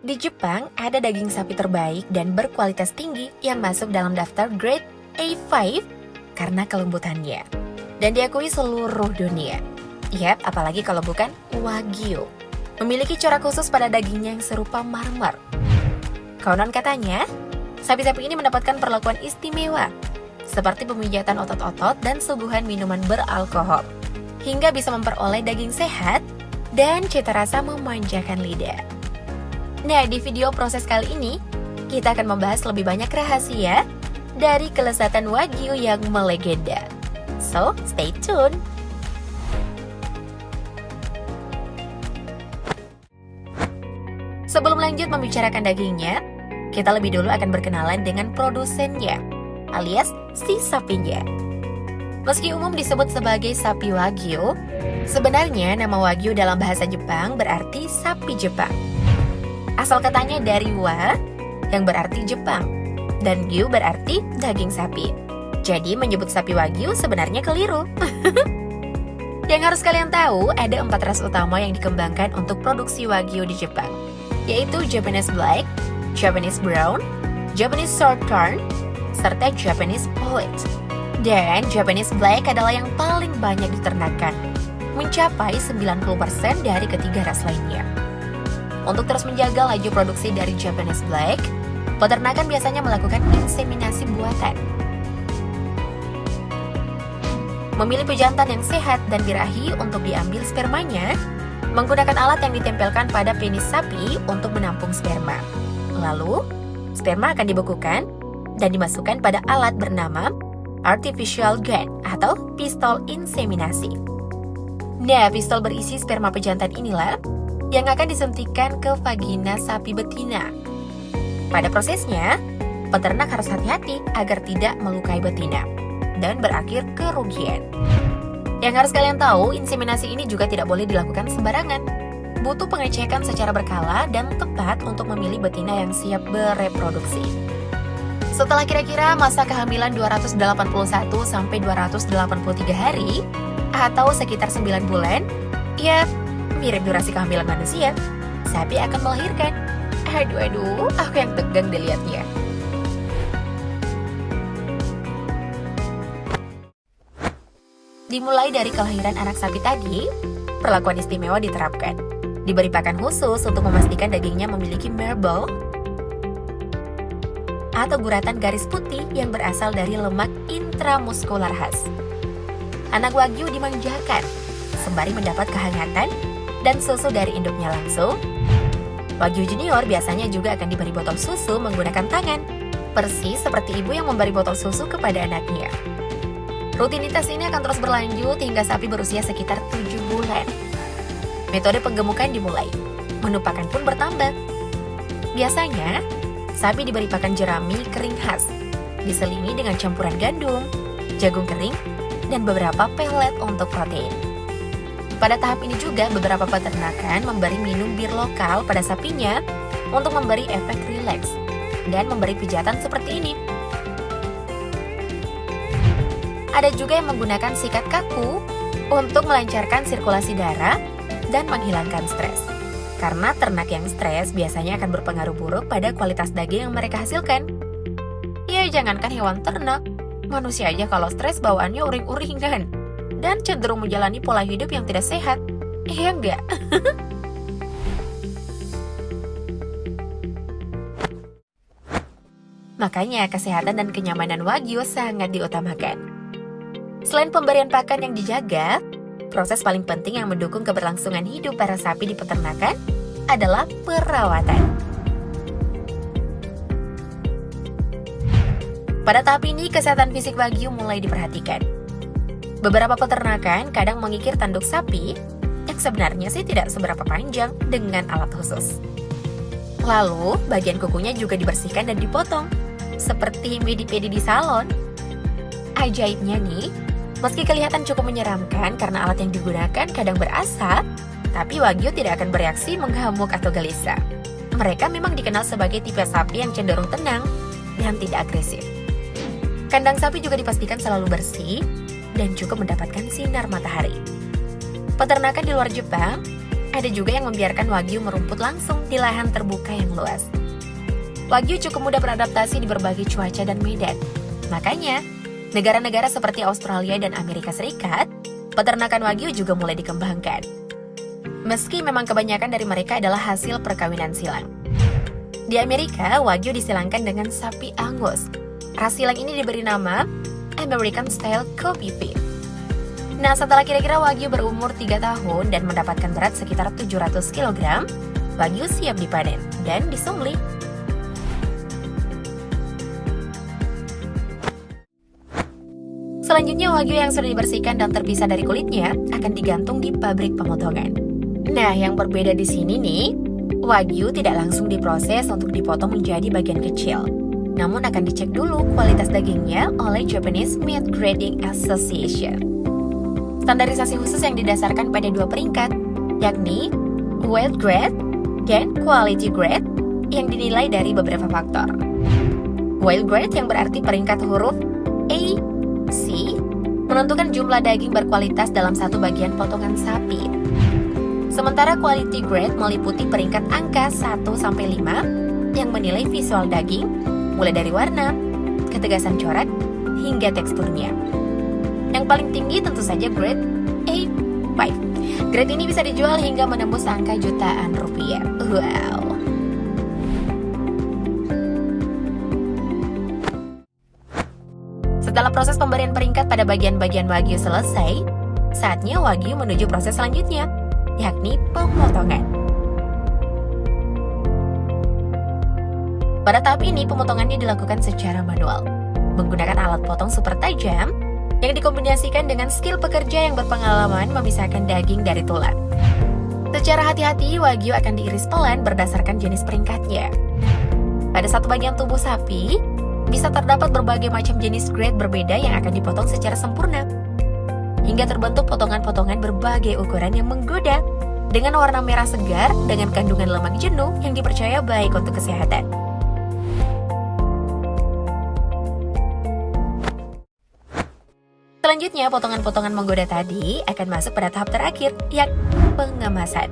Di Jepang, ada daging sapi terbaik dan berkualitas tinggi yang masuk dalam daftar Grade A5 karena kelembutannya. Dan diakui seluruh dunia. Yap, apalagi kalau bukan Wagyu. Memiliki corak khusus pada dagingnya yang serupa marmer. Konon katanya, sapi-sapi ini mendapatkan perlakuan istimewa, seperti pemijatan otot-otot dan suguhan minuman beralkohol, hingga bisa memperoleh daging sehat dan cita rasa memanjakan lidah. Nah, di video proses kali ini, kita akan membahas lebih banyak rahasia dari kelezatan Wagyu yang melegenda. So, stay tuned! Sebelum lanjut membicarakan dagingnya, kita lebih dulu akan berkenalan dengan produsennya, alias si sapinya. Meski umum disebut sebagai sapi Wagyu, sebenarnya nama Wagyu dalam bahasa Jepang berarti sapi Jepang. Asal katanya dari wa, yang berarti Jepang, dan gyu berarti daging sapi. Jadi menyebut sapi Wagyu sebenarnya keliru. Yang harus kalian tahu, ada 4 ras utama yang dikembangkan untuk produksi Wagyu di Jepang, yaitu Japanese Black, Japanese Brown, Japanese Shorthorn, serta Japanese Pullet. Dan Japanese Black adalah yang paling banyak diternakan, mencapai 90% dari ketiga ras lainnya. Untuk terus menjaga laju produksi dari Japanese Black, peternakan biasanya melakukan inseminasi buatan. Memilih pejantan yang sehat dan birahi untuk diambil spermanya, menggunakan alat yang ditempelkan pada penis sapi untuk menampung sperma. Lalu, sperma akan dibekukan dan dimasukkan pada alat bernama artificial gun atau pistol inseminasi. Nah, pistol berisi sperma pejantan inilah yang akan disuntikkan ke vagina sapi betina. Pada prosesnya, peternak harus hati-hati agar tidak melukai betina dan berakhir kerugian. Yang harus kalian tahu, inseminasi ini juga tidak boleh dilakukan sembarangan. Butuh pengecekan secara berkala dan tepat untuk memilih betina yang siap bereproduksi. Setelah kira-kira masa kehamilan 281 sampai 283 hari atau sekitar 9 bulan, ya mirip durasi kehamilan manusia, sapi akan melahirkan. Aduh, aku yang tegang dilihatnya. Dimulai dari kelahiran anak sapi tadi, perlakuan istimewa diterapkan. Diberi pakan khusus untuk memastikan dagingnya memiliki marble atau guratan garis putih yang berasal dari lemak intramuskular khas. Anak Wagyu dimanjakan, sembari mendapat kehangatan dan susu dari induknya langsung. Wagyu junior biasanya juga akan diberi botol susu menggunakan tangan, persis seperti ibu yang memberi botol susu kepada anaknya. Rutinitas ini akan terus berlanjut hingga sapi berusia sekitar 7 bulan. Metode penggemukan dimulai, menu pakan pun bertambah. Biasanya, sapi diberi pakan jerami kering khas, diselingi dengan campuran gandum, jagung kering, dan beberapa pelet untuk protein. Pada tahap ini juga beberapa peternakan memberi minum bir lokal pada sapinya untuk memberi efek rileks dan memberi pijatan seperti ini. Ada juga yang menggunakan sikat kaku untuk melancarkan sirkulasi darah dan menghilangkan stres. Karena ternak yang stres biasanya akan berpengaruh buruk pada kualitas daging yang mereka hasilkan. Ya, jangankan hewan ternak, manusia aja kalau stres bawaannya uring-uringan dan cenderung menjalani pola hidup yang tidak sehat. Iya enggak? Makanya kesehatan dan kenyamanan Wagyu sangat diutamakan. Selain pemberian pakan yang dijaga, proses paling penting yang mendukung keberlangsungan hidup para sapi di peternakan adalah perawatan. Pada tahap ini, kesehatan fisik Wagyu mulai diperhatikan. Beberapa peternakan kadang mengikir tanduk sapi yang sebenarnya sih tidak seberapa panjang dengan alat khusus. Lalu, bagian kukunya juga dibersihkan dan dipotong, seperti medi-pedi di salon. Ajaibnya nih, meski kelihatan cukup menyeramkan karena alat yang digunakan kadang berasap, tapi Wagyu tidak akan bereaksi menghamuk atau gelisah. Mereka memang dikenal sebagai tipe sapi yang cenderung tenang dan tidak agresif. Kandang sapi juga dipastikan selalu bersih dan cukup mendapatkan sinar matahari. Peternakan di luar Jepang, ada juga yang membiarkan Wagyu merumput langsung di lahan terbuka yang luas. Wagyu cukup mudah beradaptasi di berbagai cuaca dan medan. Makanya, negara-negara seperti Australia dan Amerika Serikat, peternakan Wagyu juga mulai dikembangkan. Meski memang kebanyakan dari mereka adalah hasil perkawinan silang. Di Amerika, Wagyu disilangkan dengan sapi Angus. Ras silang ini diberi nama American Style Kobe Beef. Nah, setelah kira-kira Wagyu berumur 3 tahun dan mendapatkan berat sekitar 700 kg, Wagyu siap dipanen dan disembelih. Selanjutnya, Wagyu yang sudah dibersihkan dan terpisah dari kulitnya akan digantung di pabrik pemotongan. Nah, yang berbeda di sini nih, Wagyu tidak langsung diproses untuk dipotong menjadi bagian kecil. Namun akan dicek dulu kualitas dagingnya oleh Japanese Meat Grading Association. Standarisasi khusus yang didasarkan pada 2 peringkat, yakni Weight Grade dan Quality Grade yang dinilai dari beberapa faktor. Weight Grade yang berarti peringkat huruf A, C, menentukan jumlah daging berkualitas dalam satu bagian potongan sapi. Sementara Quality Grade meliputi peringkat angka 1-5 yang menilai visual daging, mulai dari warna, ketegasan corak, hingga teksturnya. Yang paling tinggi tentu saja grade A5. Grade ini bisa dijual hingga menembus angka jutaan rupiah. Wow. Setelah proses pemberian peringkat pada bagian-bagian Wagyu selesai, saatnya Wagyu menuju proses selanjutnya, yakni pemotongan. Pada tahap ini, pemotongannya dilakukan secara manual, menggunakan alat potong super tajam yang dikombinasikan dengan skill pekerja yang berpengalaman memisahkan daging dari tulang. Secara hati-hati, Wagyu akan diiris pelan berdasarkan jenis peringkatnya. Pada satu bagian tubuh sapi, bisa terdapat berbagai macam jenis grade berbeda yang akan dipotong secara sempurna, hingga terbentuk potongan-potongan berbagai ukuran yang menggoda, dengan warna merah segar dengan kandungan lemak jenuh yang dipercaya baik untuk kesehatan. Selanjutnya, potongan-potongan menggoda tadi akan masuk pada tahap terakhir, yakni pengemasan.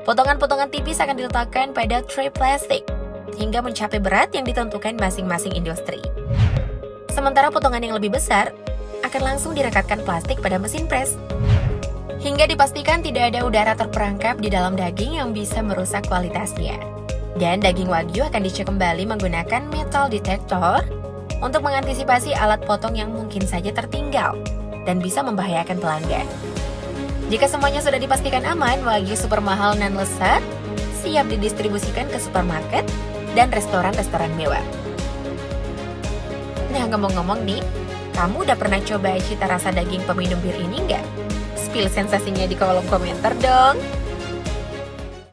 Potongan-potongan tipis akan diletakkan pada tray plastik hingga mencapai berat yang ditentukan masing-masing industri. Sementara potongan yang lebih besar akan langsung direkatkan plastik pada mesin press hingga dipastikan tidak ada udara terperangkap di dalam daging yang bisa merusak kualitasnya. Dan daging Wagyu akan dicek kembali menggunakan metal detector untuk mengantisipasi alat potong yang mungkin saja tertinggal dan bisa membahayakan pelanggan. Jika semuanya sudah dipastikan aman, Wagyu super mahal dan lezat siap didistribusikan ke supermarket dan restoran-restoran mewah. Nah, ngomong-ngomong nih, kamu udah pernah coba cita rasa daging peminum bir ini nggak? Spill sensasinya di kolom komentar dong!